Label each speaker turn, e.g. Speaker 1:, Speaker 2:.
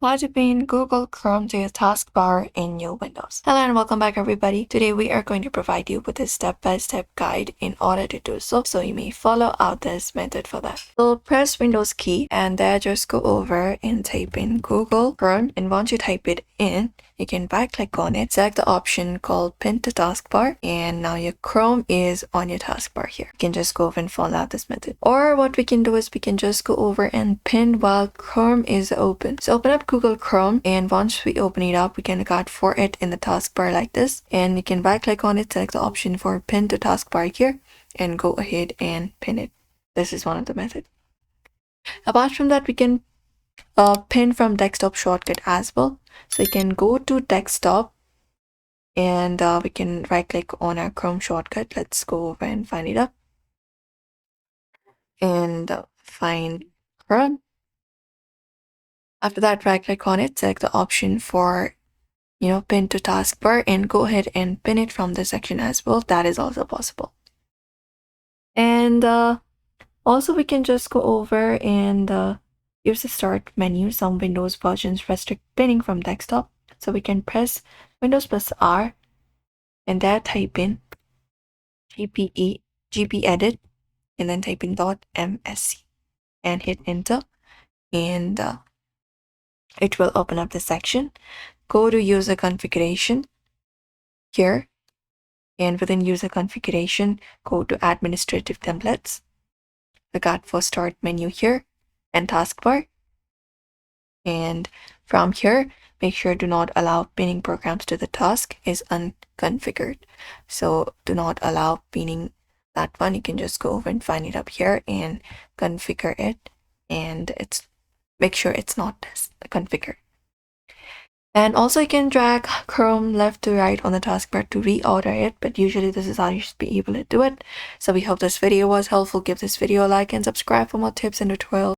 Speaker 1: How to pin Google Chrome to your taskbar in your Windows. Hello and welcome back everybody. Today we are going to provide you with a step-by-step guide in order to do so you may follow out this method for that. So press Windows key and there just go over and type in Google Chrome, and once you type it in, you can right click on it, select the option called pin to taskbar, and now your Chrome is on your taskbar here. You can just go over and follow out this method. Or what we can do is we can just go over and pin while Chrome is open. So open up Google Chrome, and once we open it up, we can look out for it in the taskbar like this, and you can right click on it, select the option for pin to taskbar here, and go ahead and pin it. This is one of the methods. Apart from that, we can pin from desktop shortcut as well. So you can go to desktop and we can right click on our Chrome shortcut. Let's go over and find it up and find Chrome. After that, right click on it, select the option for pin to taskbar, and go ahead and pin it from this section as well. That is also possible. And also we can just go over and use the start menu. Some Windows versions restrict pinning from desktop, so we can press Windows plus R and there type in gpedit and then type in .msc and hit enter, and it will open up the section. Go to user configuration here, and within user configuration, go to administrative templates, look out for start menu here and taskbar, and from here make sure do not allow pinning programs to the task is unconfigured. So do not allow pinning that one. You can just go over and find it up here and configure it, and make sure it's not configured. And also you can drag Chrome left to right on the taskbar to reorder it, but usually this is how you should be able to do it. So we hope this video was helpful. Give this video a like and subscribe for more tips and tutorials.